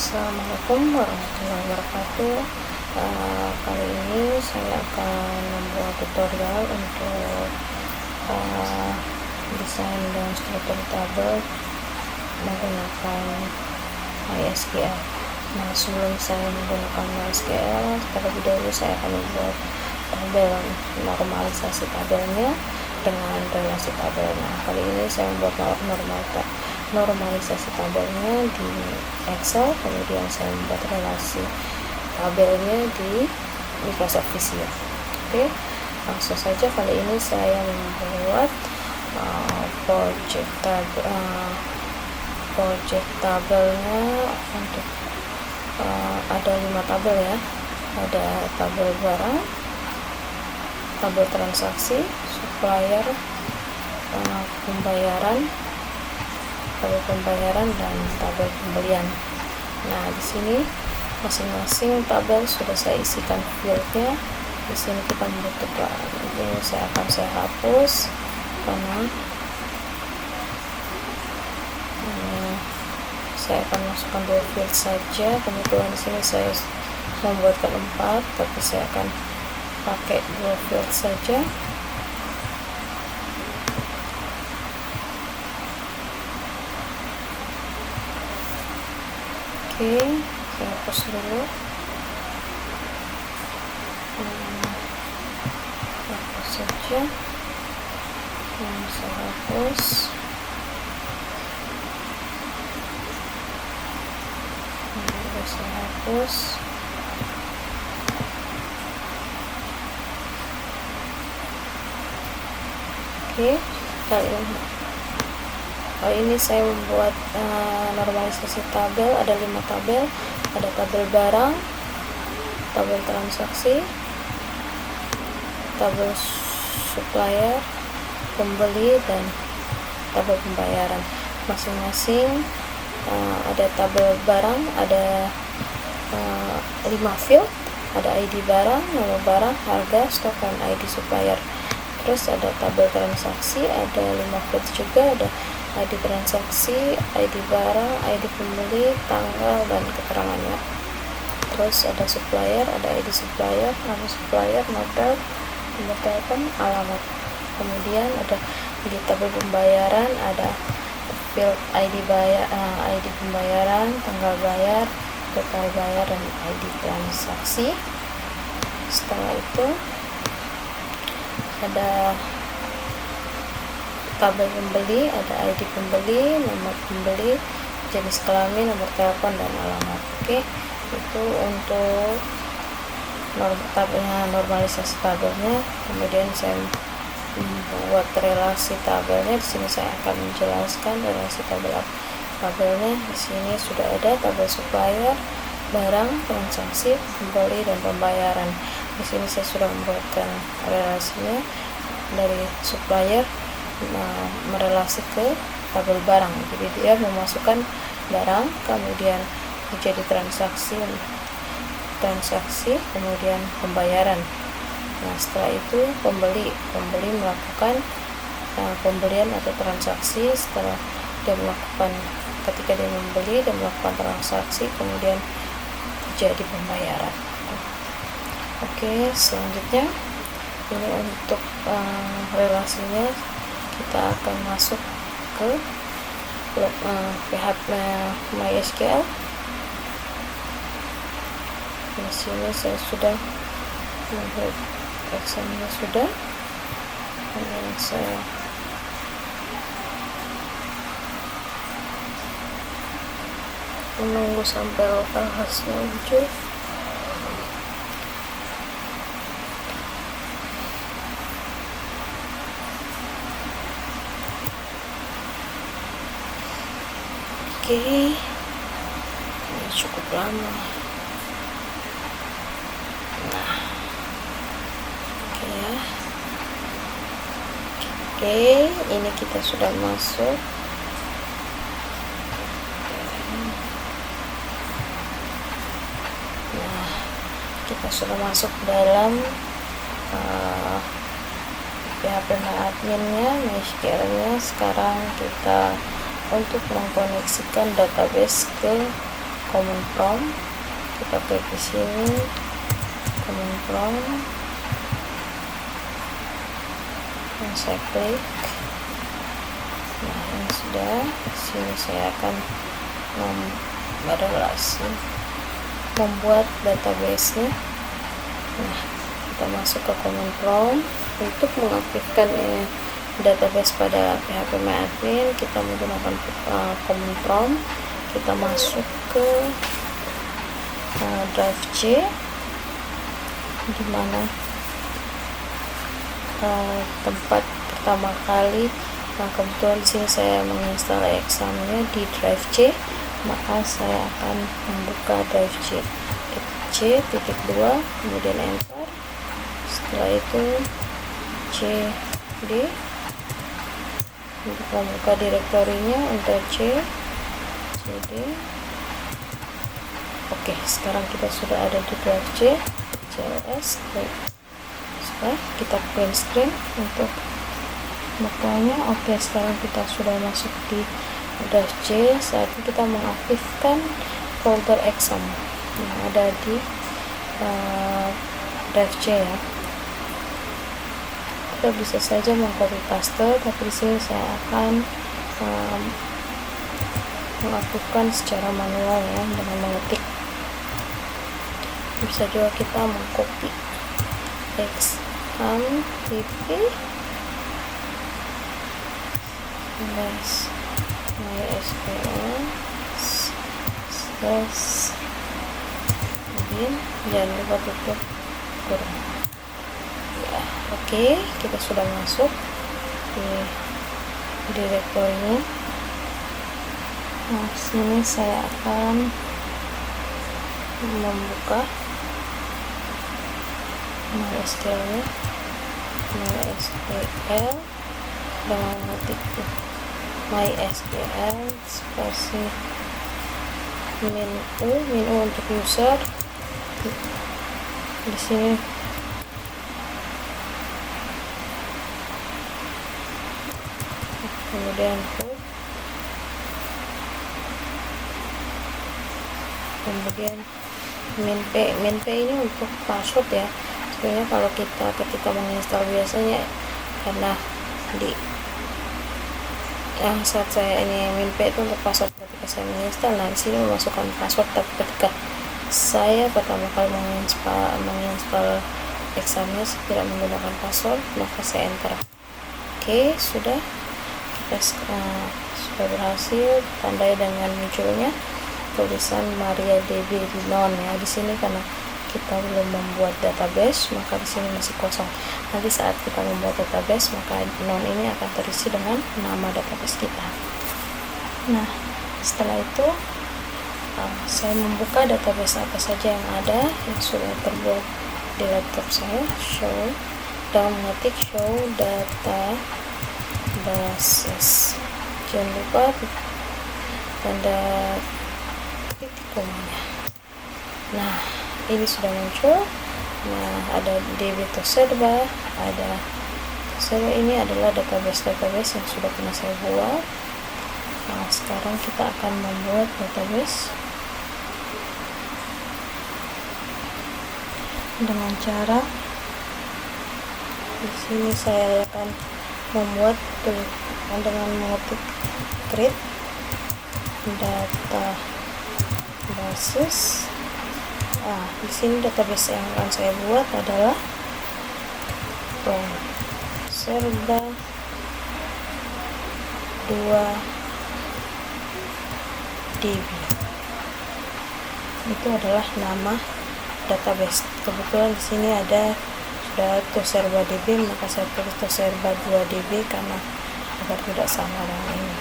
Assalamualaikum warahmatullahi wabarakatuh. Kali ini saya akan membuat tutorial untuk desain dan struktur tabel menggunakan MySQL. Nah, sebelum saya menggunakan MySQL, terlebih dahulu saya akan membuat tabel normalisasi tabelnya dengan relasi tabelnya. Kali ini saya membuat normalisasi tabelnya di Excel, kemudian saya membuat relasi tabelnya di Microsoft Visio. Oke, langsung saja. Kali ini saya membuat project tabelnya untuk ada 5 tabel ya. Ada tabel barang, tabel transaksi, supplier, tabel pembayaran dan tabel pembelian. Nah, di sini masing-masing tabel sudah saya isikan fieldnya. Di sini kita membutuhkan, ini saya hapus karena saya akan masukkan 2 field saja. Kebetulan di sini saya membuatkan 4, tapi saya akan pakai 2 field saja. Oke, saya hapus dulu. Hapus saja. Saya hapus. Saya hapus. Oke, kali ini saya membuat normalisasi tabel. Ada 5 tabel. Ada tabel barang, tabel transaksi, tabel supplier, pembeli, dan tabel pembayaran. Masing-masing ada tabel barang, ada 5 field. Ada ID barang, nama barang, harga, stok, dan ID supplier. Terus ada tabel transaksi, ada 5 field juga. Ada ID transaksi, ID barang, ID pembeli, tanggal, dan keterangannya. Terus ada supplier, ada ID supplier, nama supplier, model, nomor telepon, alamat. Kemudian ada di tabel pembayaran, ada field ID pembayaran, tanggal bayar, total bayar, dan ID transaksi. Setelah itu ada tabel pembeli, ada ID pembeli, nomor pembeli, jenis kelamin, nomor telepon, dan alamat. Oke, itu untuk normalisasi tabelnya. Kemudian saya membuat relasi tabelnya. Di sini saya akan menjelaskan relasi tabelnya. Di sini sudah ada tabel supplier, barang, transaksi, pembeli, dan pembayaran. Di sini saya sudah membuatkan relasinya dari supplier merelasi ke tabel barang. Jadi dia memasukkan barang, kemudian menjadi transaksi, kemudian pembayaran. Nah, setelah itu pembeli melakukan pembelian atau transaksi. Setelah ketika dia membeli dan melakukan transaksi, kemudian terjadi pembayaran. Oke, selanjutnya ini untuk relasinya kita akan masuk ke PHP MySQL. Di sini saya sudah membuat Excelnya sudah. Kemudian saya menunggu sampai lokal hostnya muncul. Oke, ini cukup lama. Nah, oke, ini kita sudah masuk. Nah, kita sudah masuk dalam PHP adminnya, MySQL-nya. Sekarang kita untuk mengkoneksikan database ke command prompt, kita klik di sini command prompt, dan saya klik. Nah, ini sudah. Di sini saya akan membuat database-nya. Nah, kita masuk ke command prompt. Untuk mengaktifkan database pada PHP MyAdmin, kita menggunakan command prompt. Kita masuk ke drive C, di mana tempat pertama kali. Nah, kebetulan di sini saya menginstal examnya di drive C, maka saya akan membuka drive C. C.2, kemudian enter. Setelah itu cd untuk membuka direktorinya, enter cd. Oke, sekarang kita sudah ada di drive C, cls. Sudah, kita print screen untuk bukanya. Oke, sekarang kita sudah masuk di drive C. Saat ini kita mengaktifkan folder exam yang ada di drive C ya. Kita bisa saja mengcopy paste, tapi di sini saya akan mengaktifkan secara manual ya, dengan mengetik. Bisa juga kita mengcopy exam pp MySQL kemudian jangan lupa tutup kurung ya. Oke, kita sudah masuk di direktorinya. Nah, sini saya akan membuka MySQL-nya, MySQL dengan mengetik MySQL versi menu untuk user. Di sini kemudian min p ini untuk password ya. Sebenarnya kalau kita ketika menginstal biasanya, karena di saat saya ini min p itu untuk password ketika saya menginstal. Nah, di sini memasukkan password, tapi ketika saya pertama kali menginstal examnya tidak menggunakan password, maka saya enter. Oke, sudah berhasil tandai dengan munculnya tulisan MariaDB di non ya. Di sini karena kita belum membuat database, maka di sini masih kosong. Nanti saat kita membuat database, maka non ini akan terisi dengan nama database kita. Nah, setelah itu saya membuka database apa saja yang ada yang sudah terbuat di laptop saya. Show, dan mengetik show databases. Jangan lupa tanda titik komanya. Nah, ini sudah muncul. Nah, ada DB Toserba, ini adalah database yang sudah pernah saya buat. Nah, sekarang kita akan membuat database dengan cara di sini saya akan membuat dengan mengetik create databases. Di sini database yang akan saya buat adalah Serba 2DB. Itu adalah nama database. Kebetulan di sini ada sudah Toserba DB, maka saya tulis Toserba 2DB karena agar tidak sama dengan ini.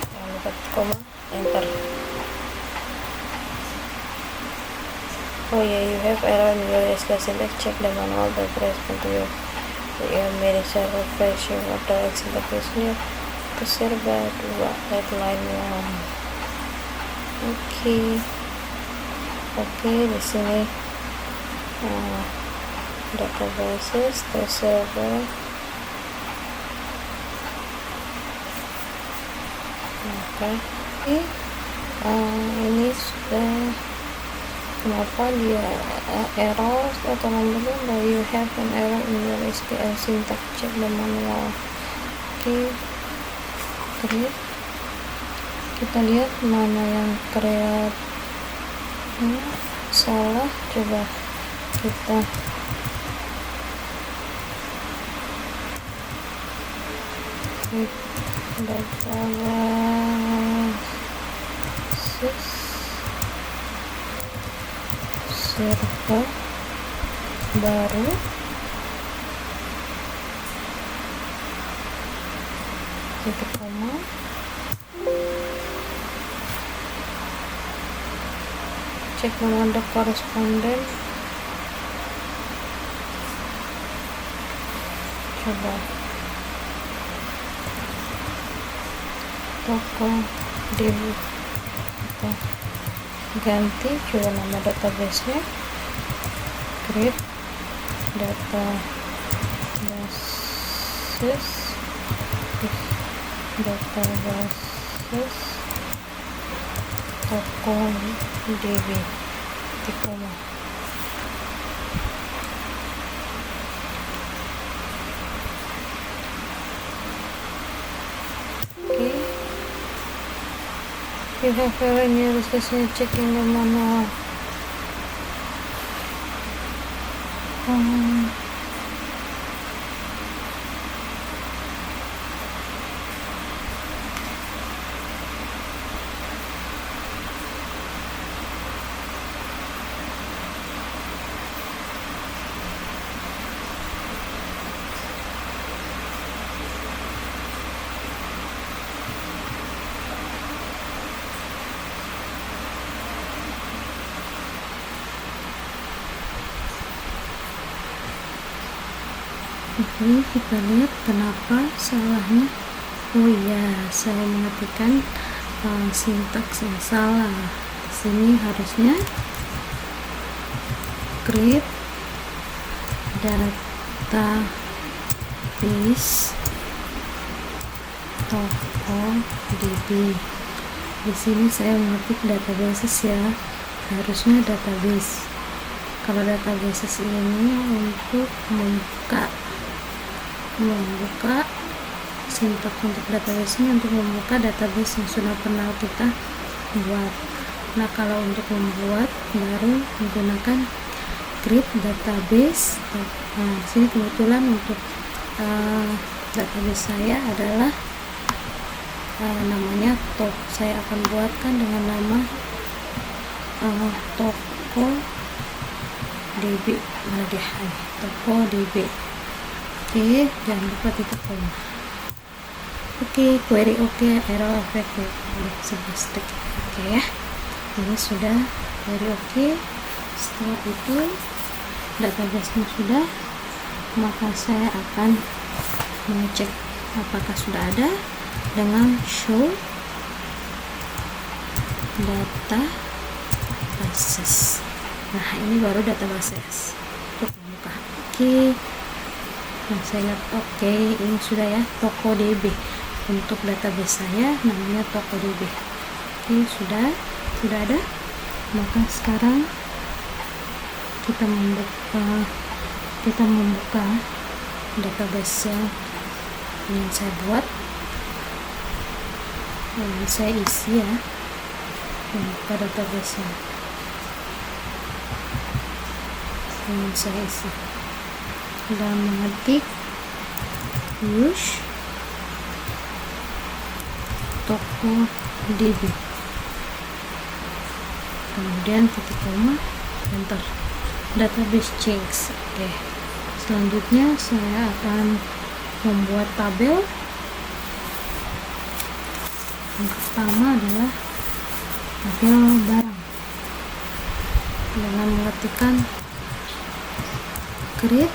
Jangan lupa koma, enter. Oh yeah, you have error in your SQL syntax. Check the manual that corresponds to your manage refresh your order interface new Toserba 2 at line 1. Oke, di sini databases Toserba. Oke, ini sudah. Kenapa dia error atau namanya bahwa you have an error in your SQL syntax, check the manual. Oke, create. Kita lihat mana yang create salah. Coba kita klik database server baru, titik koma, cek mana ada koresponden. Coba toko DB kita ganti, coba nama database-nya, create databases toko DB, titik koma. You have error in your discussion, checking the manual. Oke, kita lihat kenapa salahnya. Oh iya, saya mengetikkan sintaks yang salah. Di sini harusnya create database toko DB. Di sini saya mengetik databases ya, harusnya database. Kalau databases ini untuk membuka sintaks untuk database ini untuk membuka database yang sudah pernah kita buat. Nah, kalau untuk membuat baru menggunakan create database. Nah, sini kebetulan untuk database saya adalah namanya top. Saya akan buatkan dengan nama toko DB. Mana dia? Toko DB. Oke, jangan lupa titik koma. Oke, query oke, error affected. Udah 11 detik. Oke ya, ini sudah query oke. Setelah itu database-nya sudah, maka saya akan mengecek apakah sudah ada dengan show databases. Nah, ini baru databases. Untuk membuka. Oke. Nah, saya lihat oke, ini sudah ya, toko DB. Untuk database saya namanya toko DB. Oke, sudah ada. Maka sekarang kita membuka database yang ingin saya buat, yang saya isi ya. Membuka database yang ingin saya isi dan mengetik use toko DB, kemudian titik koma, enter, database change. Oke, selanjutnya saya akan membuat tabel. Yang pertama adalah tabel barang dengan mengetikkan create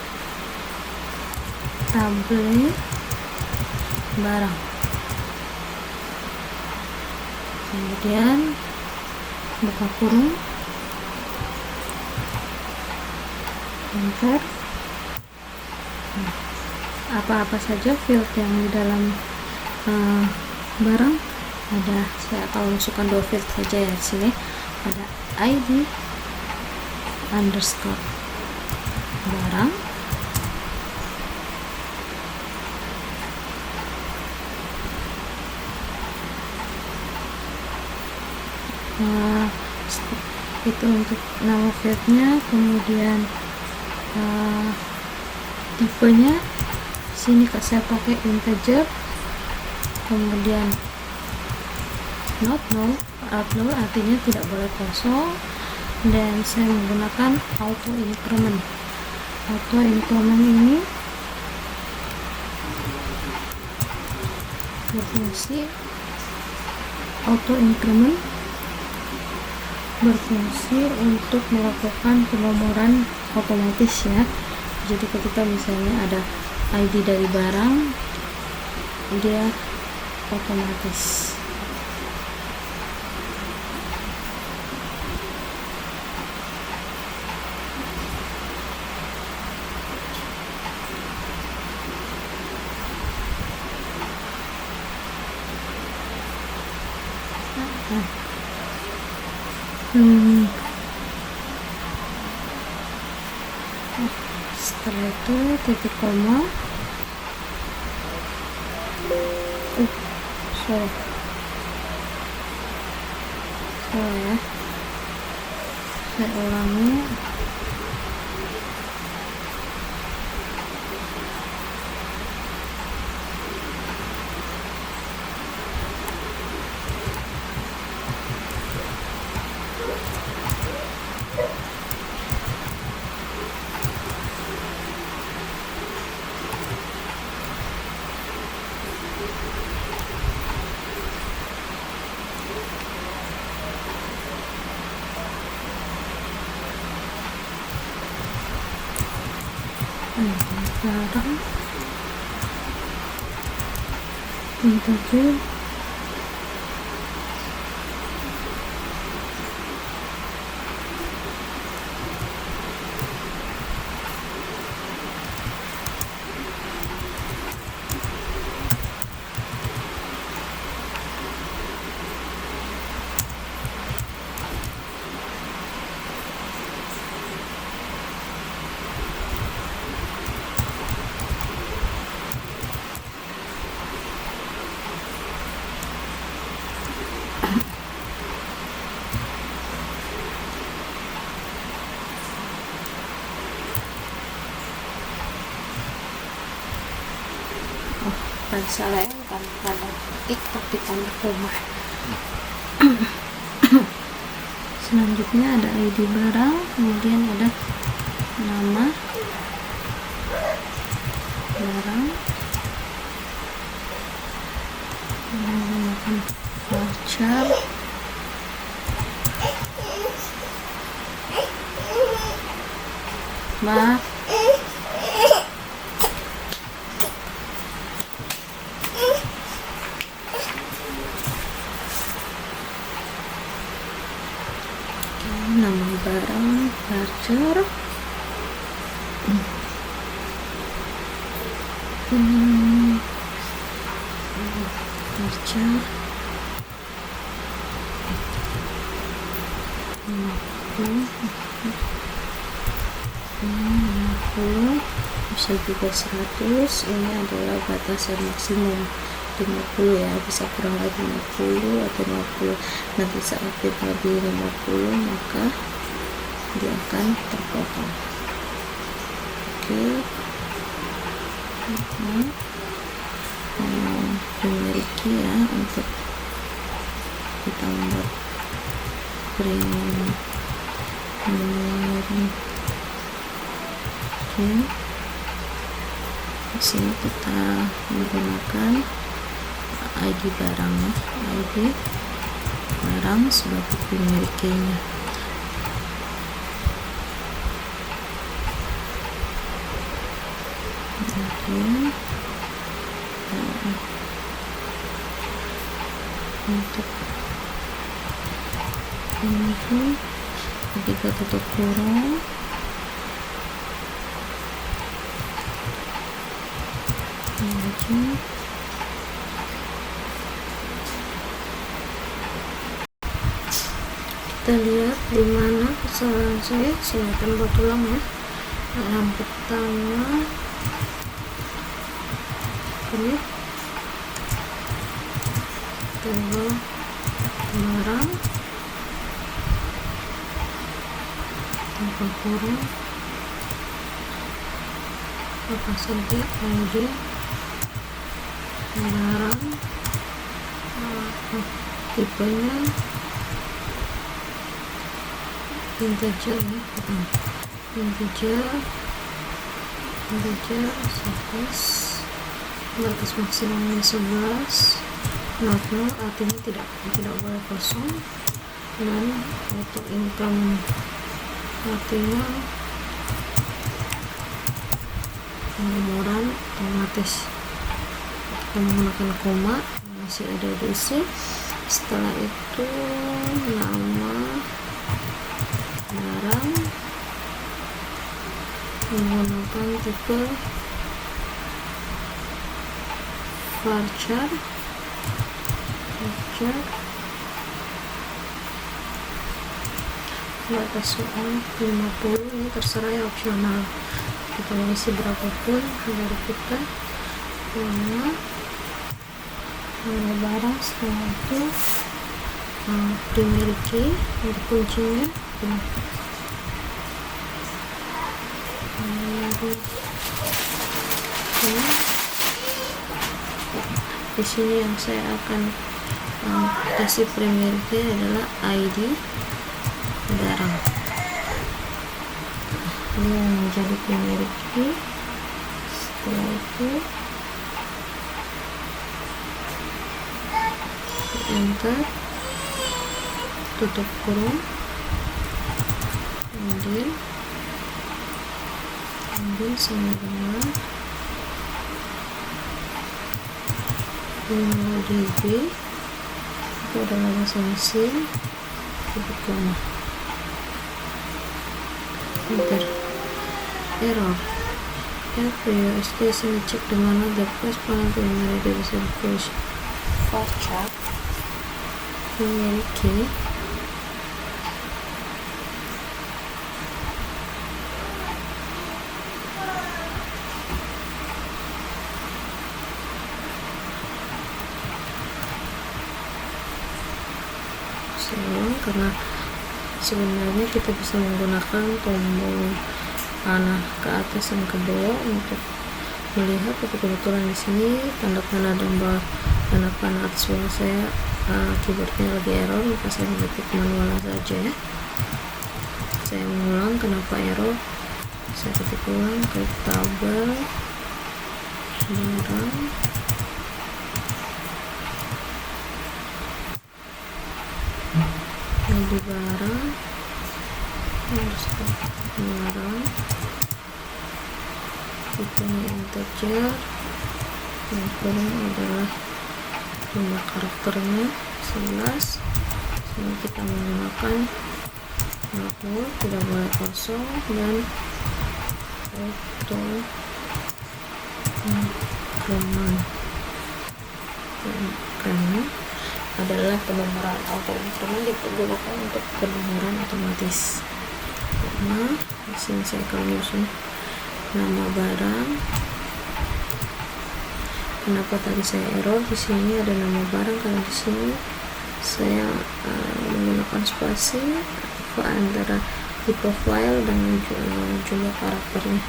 tabel barang, kemudian buka kurung, enter. Apa-apa saja field yang di dalam barang saya akan masukkan 2 field saja ya. Di sini ada ID underscore barang, itu untuk nama fieldnya. Kemudian tipenya sini saya pakai integer, kemudian not null, artinya tidak boleh kosong, dan saya menggunakan auto increment. Auto increment ini berfungsi untuk melakukan penomoran otomatis ya. Jadi ketika misalnya ada ID dari barang, dia otomatis. Setelah itu titik koma, salah ya, saya ulangi. Barang integer salah ya, bukan TikTok ditambah koma. Selanjutnya ada ID barang, kemudian ada nama barang, menggunakan voucher, nama barang voucher, voucher 50, bisa juga 100. Ini adalah batasan maksimum 50 ya, bisa kurang lagi 50 atau 50. Nanti saat lebih 50 maka dia akan terpotong. Oke, memiliki ya untuk kita membuat print. Di sini kita menggunakan ID barang ya, ID barang sebagai pemilikinya. Kemudian untuk ini ketika tutup kurung, kita lihat di mana kesalahan saya akan buat ulang ya. Yang pertama ini tabel barang tanpa kurung apa saja ID barang tipenya integer ya, integer space batas maksimumnya 11, not null artinya tidak boleh kosong, dan auto increment artinya penomoran otomatis kita menggunakan koma masih ada diisi. Setelah itu nama barang menggunakan tipe varchar batas soal 50, ini terserah ya, opsional, kita mau isi berapapun dari kita. Nama barang, setelah itu primary key untuk kuncinya di sini yang saya akan kasih primary key adalah ID barang, ini yang menjadi primary key. Setelah itu enter, tutup kurung, kemudian sama dengan 5db itu adalah bahasa mesin, tutup koma, enter. Error FPUSD sini cek di mana the first panel primary division push varchar primary key karena sebenarnya kita bisa menggunakan tombol panah ke atas dan ke bawah untuk melihat, tapi kebetulan di sini tanda panah dan bawah tanda panah atas bawah saya keyboardnya lagi error, maka saya mengetik manual saja ya. Saya mengulang kenapa error, saya ketik ulang, klik tabel barang di barang barang tipenya integer, yang kurang adalah jumlah karakternya 11. Sini kita menggunakan null, tidak boleh kosong, dan auto increment adalah penomoran. Auto increment digunakan untuk penomoran otomatis. Nah, di sini saya akan menyusun nama barang. Kenapa tadi saya error? Di sini ada nama barang, kalau di sini saya menggunakan spasi antara tipe file dengan jumlah karakternya.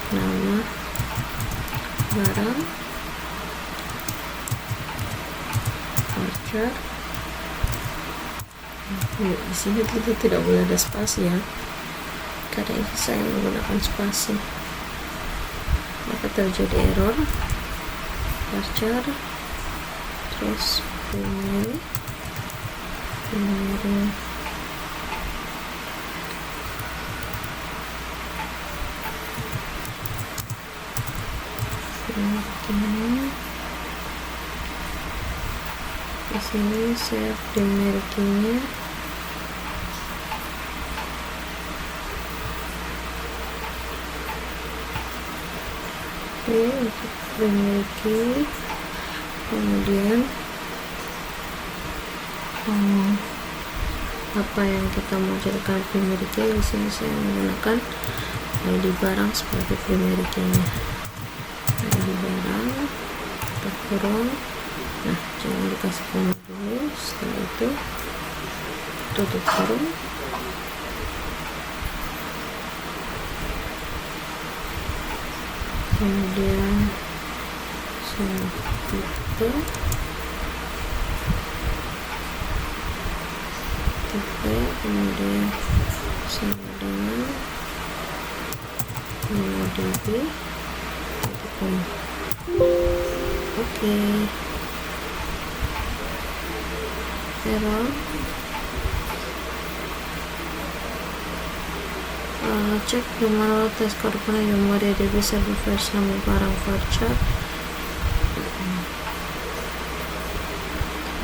Nama barang varchar. Di sini kita tidak boleh ada spasi ya, karena itu saya menggunakan spasi, maka terjadi error. Varchar terus primary di sini saya primary key-nya untuk primary key, kemudian apa yang kita mau jadikan primary key. Di sini saya menggunakan ID barang sebagai primary key-nya. ID barang kita kurung, nah jangan dikasih koma dulu. Setelah itu tutup kurung, kemudian tipe kemudian sama dengan 5 dB oke. Error cek di manual test karena yang MariaDB server versi nama barang varchar,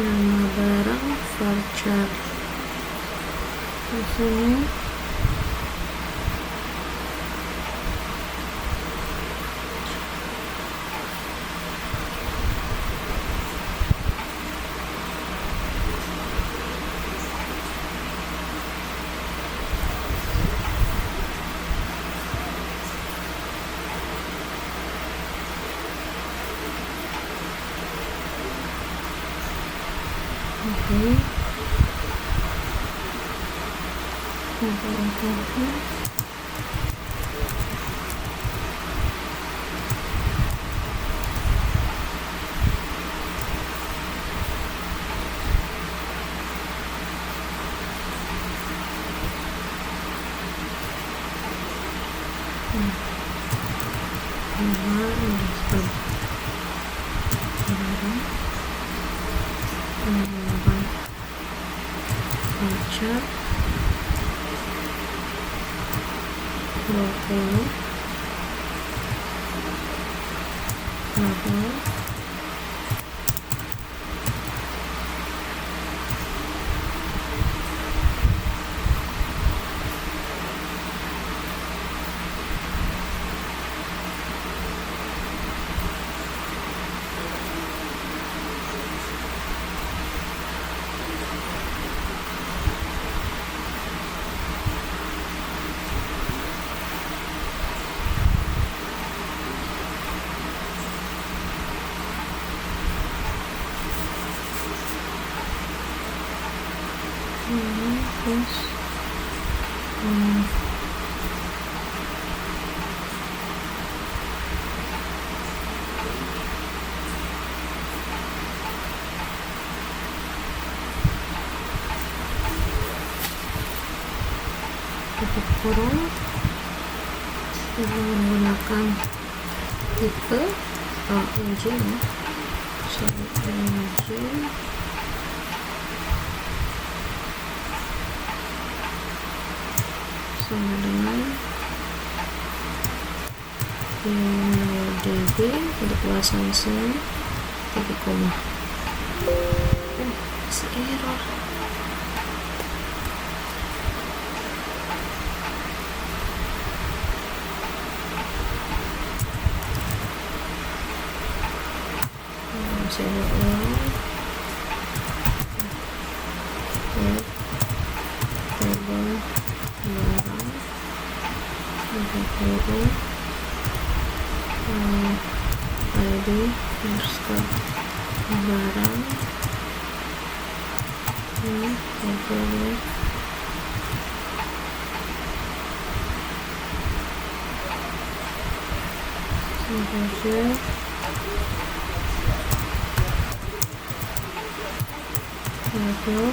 nama barang varchar di sini. Tutup kurung, kita menggunakan tipe engine engine sama dengan 5 dB untuk belasan sini 3, masih error. Saya ulang tabel barang kurung ID underscore barang ini tabelnya saja. Tabel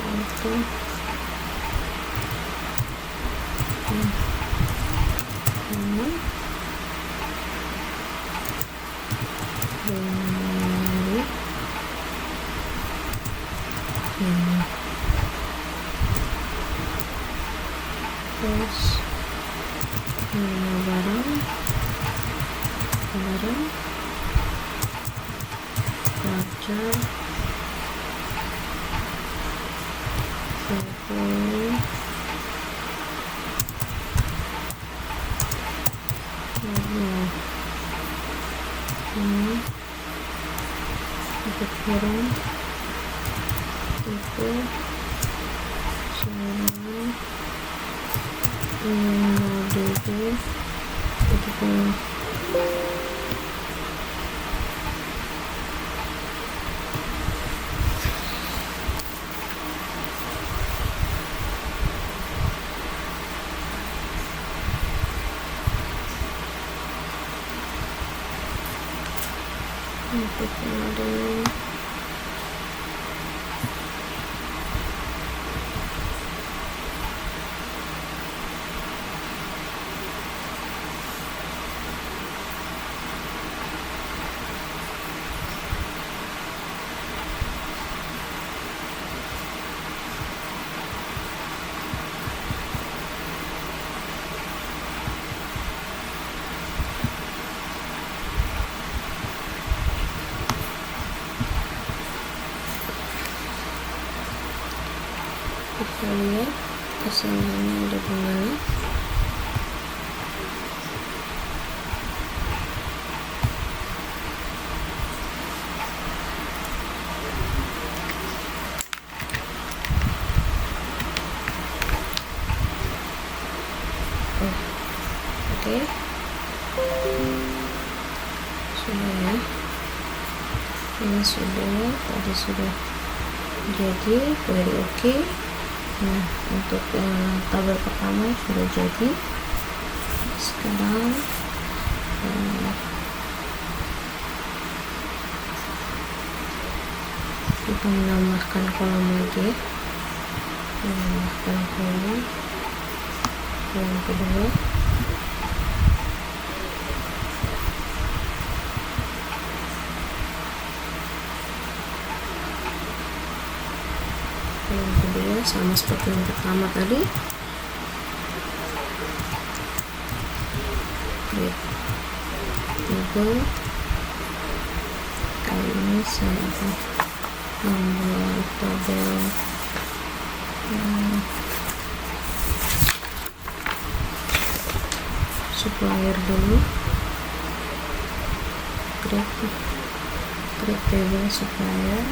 auto terus nama barang varchar tutup kurung itu seluruhan InnoDB titik untuk model kita lihat kesalahannya ada di mana. Oke. Sudah ya, ini sudah, tadi sudah jadi, very oke. Nah, untuk tabel pertama sudah jadi. Sekarang kita menambahkan kolom lagi, menambahkan kolom kedua. Yang kedua sama seperti yang pertama tadi, create table. Kali ini saya akan membuat tabel supplier dulu. Create table supplier.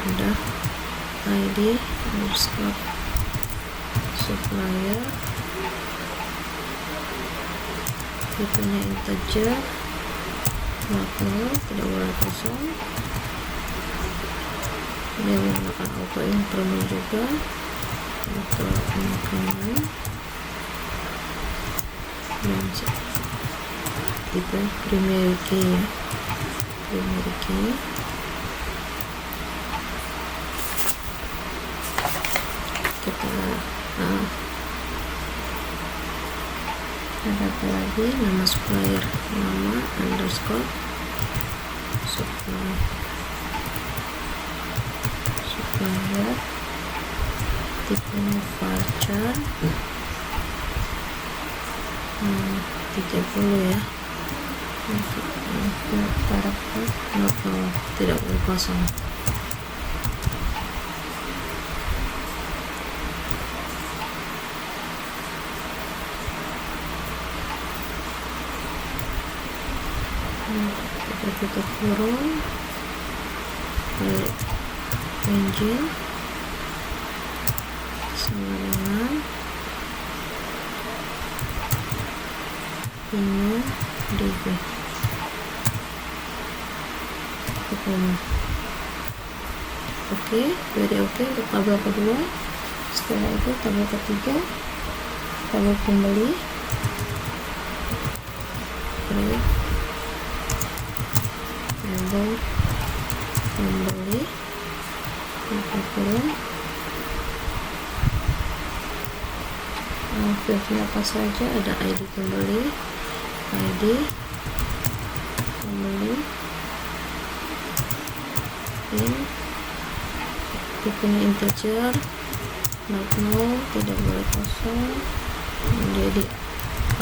Udah ID underscore supplier, tipenya integer, makro tidak boleh kosong, dia menggunakan auto increment juga, auto increment, dan itu primary key ya, primary key. Kita ada apa lagi, nama supplier, nama underscore supplier, tipenya varchar 30 ya, untuk karakter tidak boleh kosong. Kita tutup kurung, engine sama dengan InnoDB. Oke, very oke untuk tabel kedua. Setelah itu tabel ketiga, tabel pembeli, tabel pembeli, kurung, fieldnya apa saja, ada ID pembeli, tipenya integer, not null, tidak boleh kosong, menjadi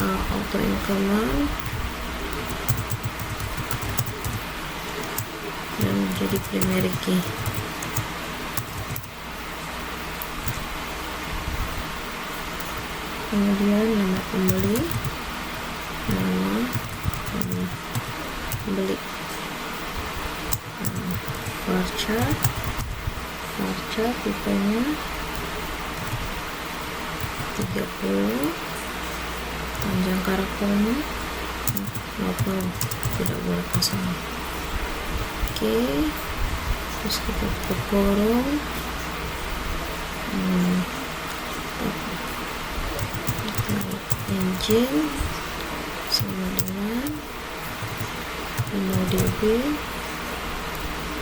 auto increment dan menjadi primary key. kemudian nama pembeli, nama pembeli, varchar tipenya 30, panjang karakternya 50, tidak boleh pasang. Oke, terus kita tutup kurung. Engine sama dengan 5 dB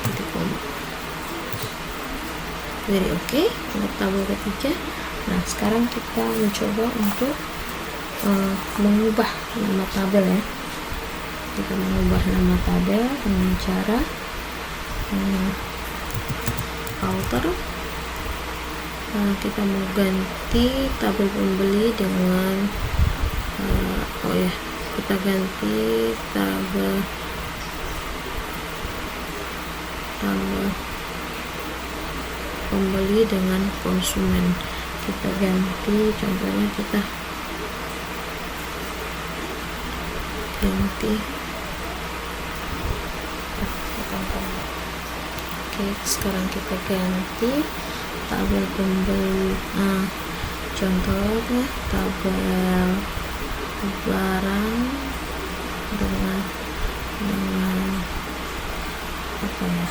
titik koma. Jadi oke, untuk tabel ketiga. Nah, sekarang kita mencoba untuk mengubah nama tabel ya. Kita mengubah nama tabel dengan cara alter. Kita mau ganti tabel pembeli dengan kita ganti tabel pembeli dengan konsumen. Kita ganti, contohnya kita ganti oke, sekarang kita ganti tabel pembeli. Contohnya tabel barang dengan apa ya,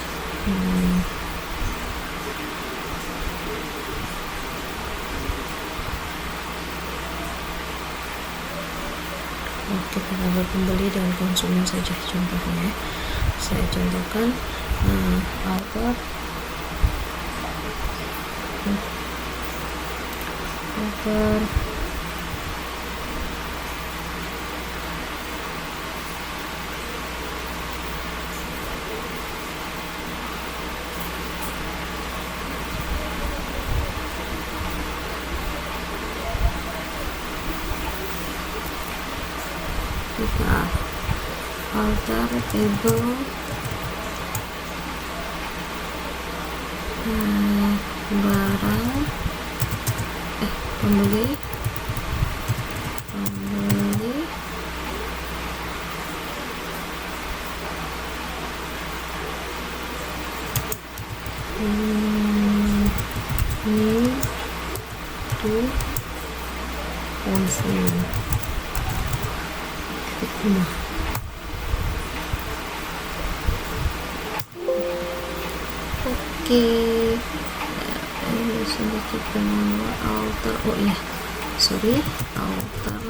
kita tabel pembeli dengan konsumen saja contohnya. Saya contohkan alter kita alter table barang pembeli to konsumen. Oke, ini sudah kita alter. Alter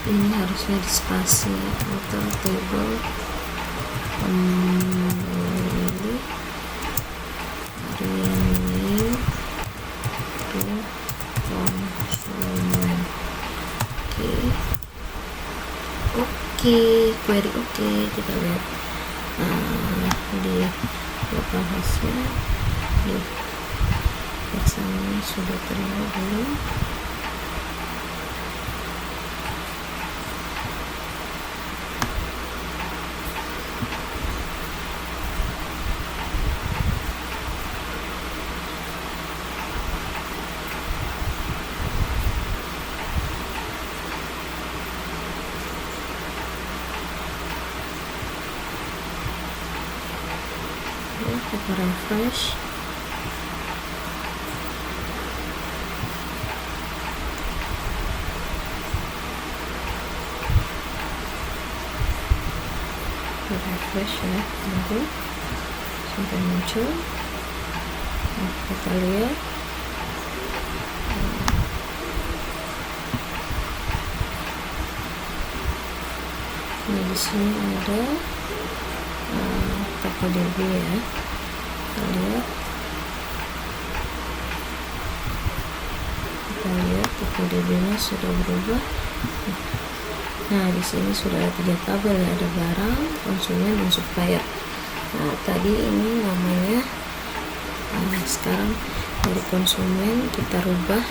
ini harusnya di spasi. Alter table pembeli name to konsumen. Oke, query oke. Kita lihat di lokal hostnya, di pesannya sudah terima belum. Kita refresh. Refresh ya, nanti sampai muncul. Kita lihat di sini ada TokoDB ya. Kita lihat TokoDB nya sudah berubah. Nah, di sini sudah ada 3 tabel ya, ada barang, konsumen, dan supplier. Nah, tadi ini namanya sekarang dari konsumen kita rubah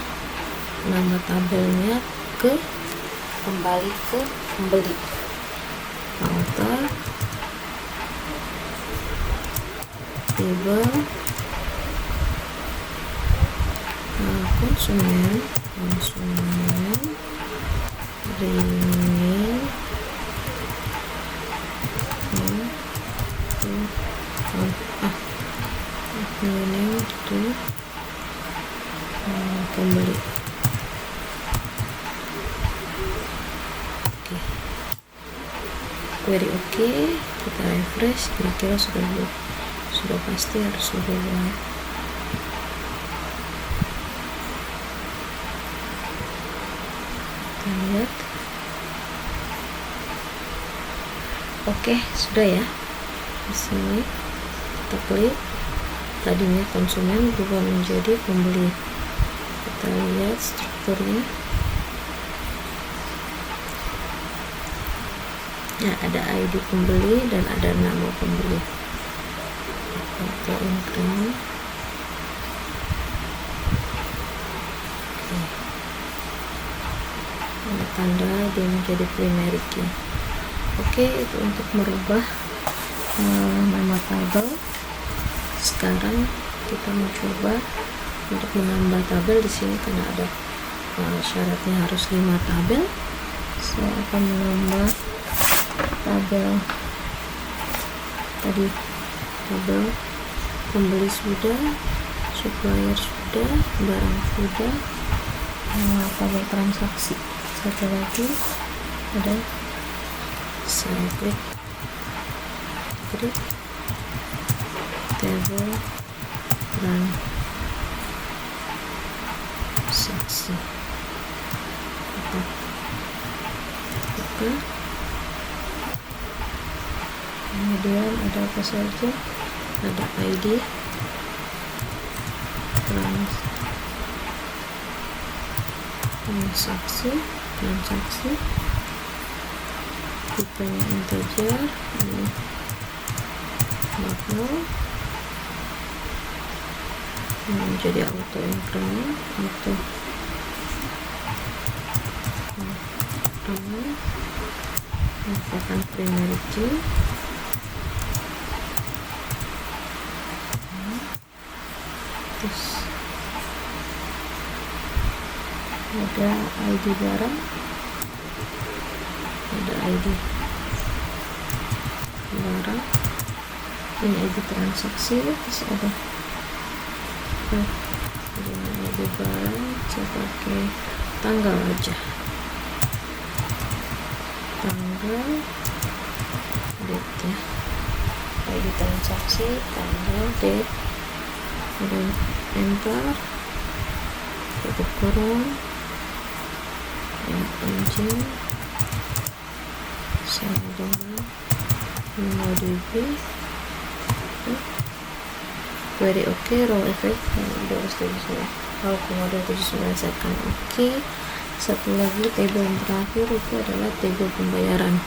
nama tabelnya kembali ke pembeli. Alter table konsumen konsumen, ringin, rekening itu pembeli. Oke, query oke, kita refresh, kira-kira sudah pasti harus berubah. Kita lihat. Oke, sudah ya. Di sini kita klik, tadinya konsumen berubah menjadi pembeli. Kita lihat strukturnya. Nah, ada ID pembeli dan ada nama pembeli. Auto increment. Ada tanda dia menjadi primary key. Oke, itu untuk merubah nama tabel. Sekarang kita mencoba untuk menambah tabel di sini karena ada syaratnya harus 5 tabel. Saya akan menambah tabel tadi, tabel pembeli sudah, supplier sudah, barang sudah, tabel transaksi. Satu lagi ada, saya klik table transaksi. Oke. Kemudian ada apa saja? Ada ID transaksi, tipenya integer, ini makro, ini menjadi auto increment, merupakan primary key. Terus ada ID barang, ini ID transaksi, terus ada ID barang. Saya pakai tanggal aja, tanggal date ya, ID transaksi, tanggal, date, dan enter, tutup kurung, engine, sama dengan MongoDB, query oke, row effect, kalau komodo 79 second oke. Satu lagi table yang terakhir itu adalah table pembayaran.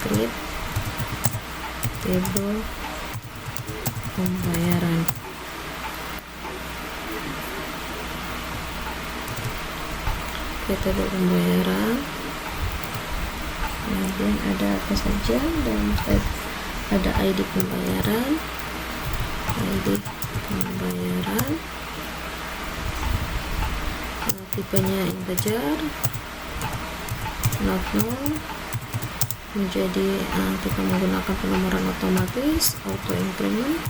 Create table pembayaran. Table pembayaran, kemudian ada apa saja dalam tab, ada ID pembayaran, tipenya integer, not null, menjadi kita menggunakan penomoran otomatis, auto increment,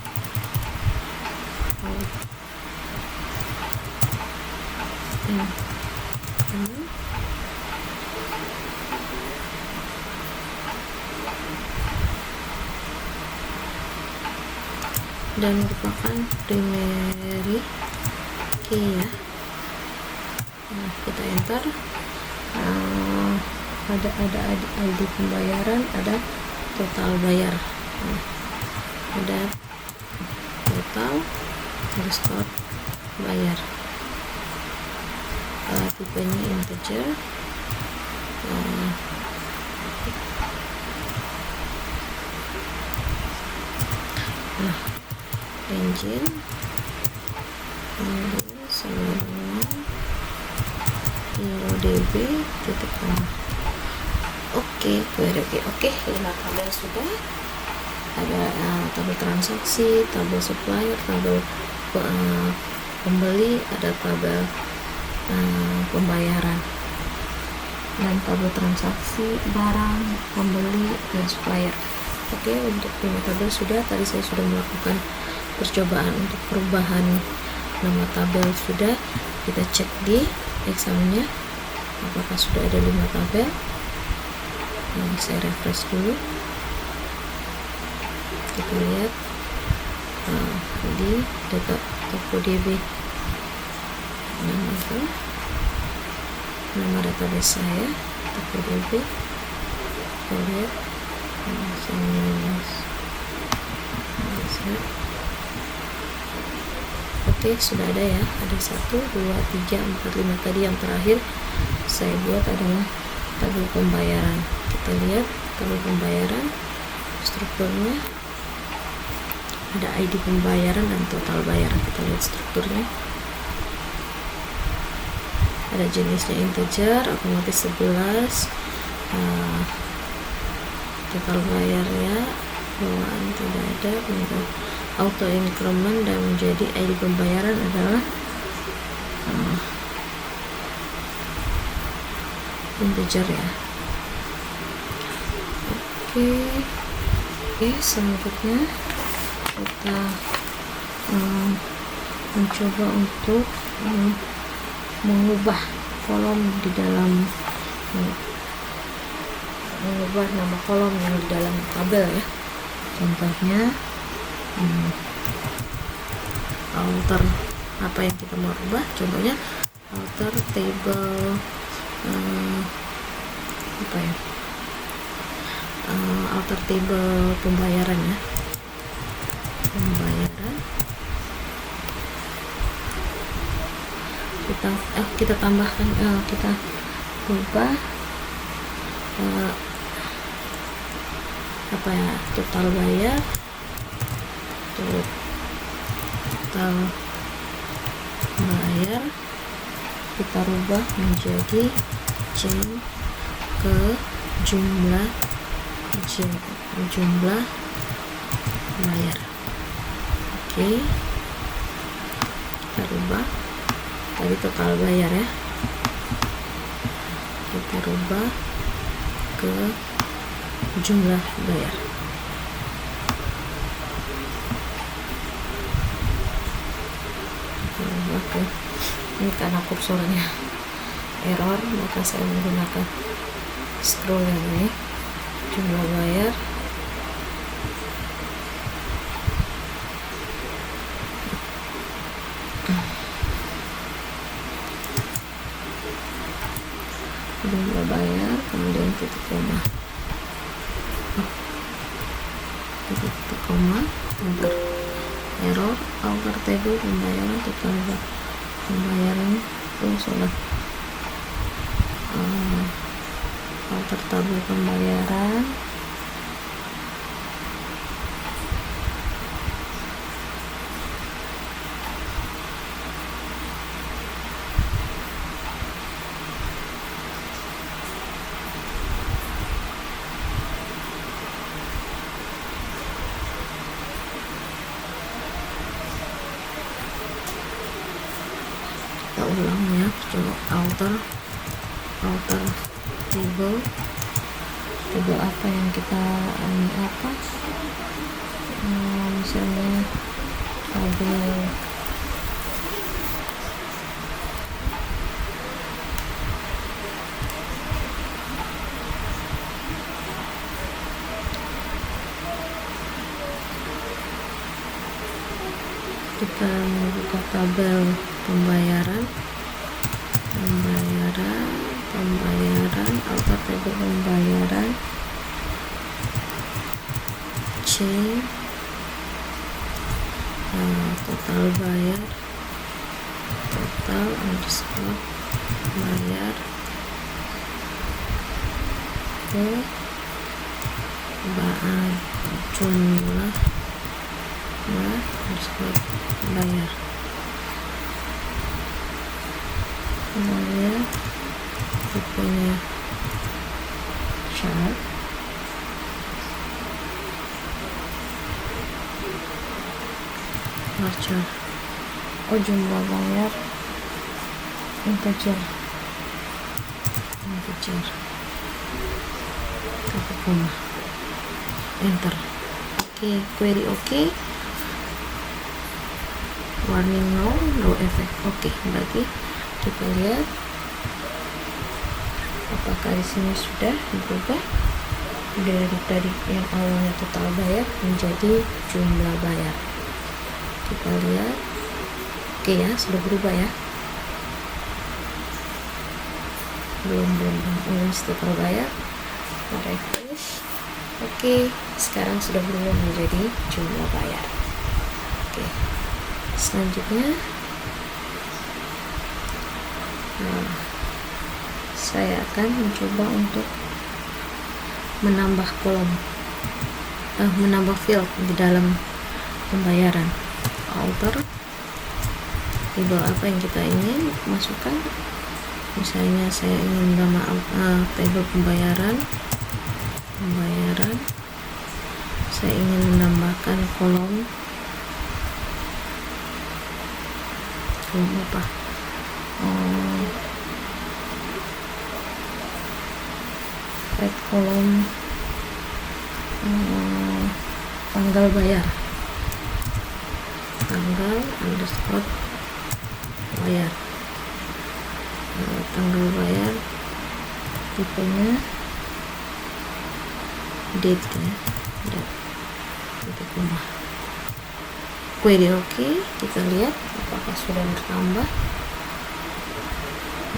dan merupakan primary key ya. Nah, kita enter, ada ID pembayaran, ada total bayar, ada total, ada start bayar, tipenya integer, engine, sama dengan MongoDB .com. Oke, query oke, 5 tabel sudah. Ada tabel transaksi, tabel supplier, tabel pembeli, ada tabel pembayaran, dan tabel transaksi barang, pembeli, dan supplier. Oke, untuk 5 tabel sudah. Tadi saya sudah melakukan percobaan untuk perubahan nama tabel sudah. Kita cek di Excelnya apakah sudah ada 5 tabel. Saya refresh dulu, kita lihat di data TokoDB, nama database saya TokoDB. Kita lihat Oke, sudah ada ya, ada 1, 2, 3, 4, 5. Tadi yang terakhir saya buat adalah tabel pembayaran. Kita lihat tabel pembayaran, strukturnya ada ID pembayaran dan total bayaran. Kita lihat strukturnya, ada jenisnya integer, otomatis 11, total bayarnya bawaan tidak ada, untuk auto increment, dan menjadi ID pembayaran adalah integer ya. Oke, selanjutnya kita mencoba untuk mengubah kolom di dalam, mengubah nama kolom yang di dalam tabel ya. Contohnya alter apa yang kita mau ubah, contohnya alter table alter table pembayaran ya, pembayaran. Kita tambahkan, kita ubah total bayar, total bayar kita rubah menjadi change ke jumlah bayar. Oke, kita rubah tadi total bayar ya, kita rubah ke jumlah bayar. Oke, ini karena kursornya error, maka saya menggunakan scroll yang ini, jumlah bayar. Jumlah bayar, kemudian titik koma, enter. Error, alter table pembayaran, total pembayaran salah. Alter tabel pembayaran, kita ulang ya, coba alter table apa yang kita misalnya tabel kita membuka tabel pembayaran, alter table pembayaran, change total bayar, total underscore bayar ke jumlah underscore bayar, tipenya chart, varchar jumlah bayar integer satu koma, enter. Query warning no effect. Berarti kita lihat apakah di sini sudah berubah dari tadi yang awalnya total bayar menjadi jumlah bayar. Kita lihat. Ya, sudah berubah ya. Belum ini total bayar. Refresh. Sekarang sudah berubah menjadi jumlah bayar. Selanjutnya saya akan mencoba untuk menambah kolom, menambah field di dalam pembayaran. Alter table apa yang kita ingin masukkan. Misalnya saya ingin table pembayaran, saya ingin menambahkan kolom apa, kolom tanggal bayar, tanggal bayar, tipenya date ya, date koma. Query kita lihat apakah sudah bertambah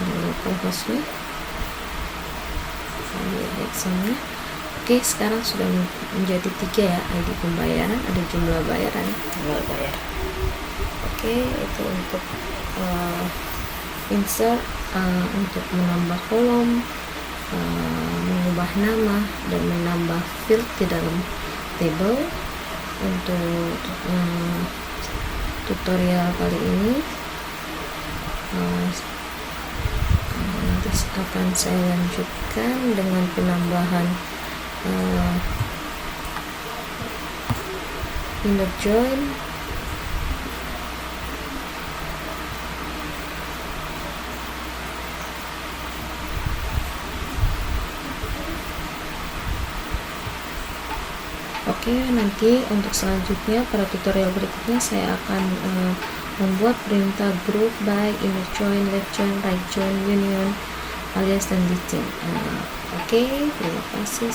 local hostnya, Excel-nya. Sekarang sudah menjadi 3 ya, ID pembayaran, ada jumlah bayar dan tanggal bayar. Itu untuk insert, untuk menambah kolom, mengubah nama dan menambah field di dalam table. Untuk tutorial kali ini nanti akan saya lanjutkan dengan penambahan inner join, nanti untuk selanjutnya pada tutorial berikutnya saya akan membuat perintah group by, inner join, left join, right join, union, alias dan listing. Terima kasih.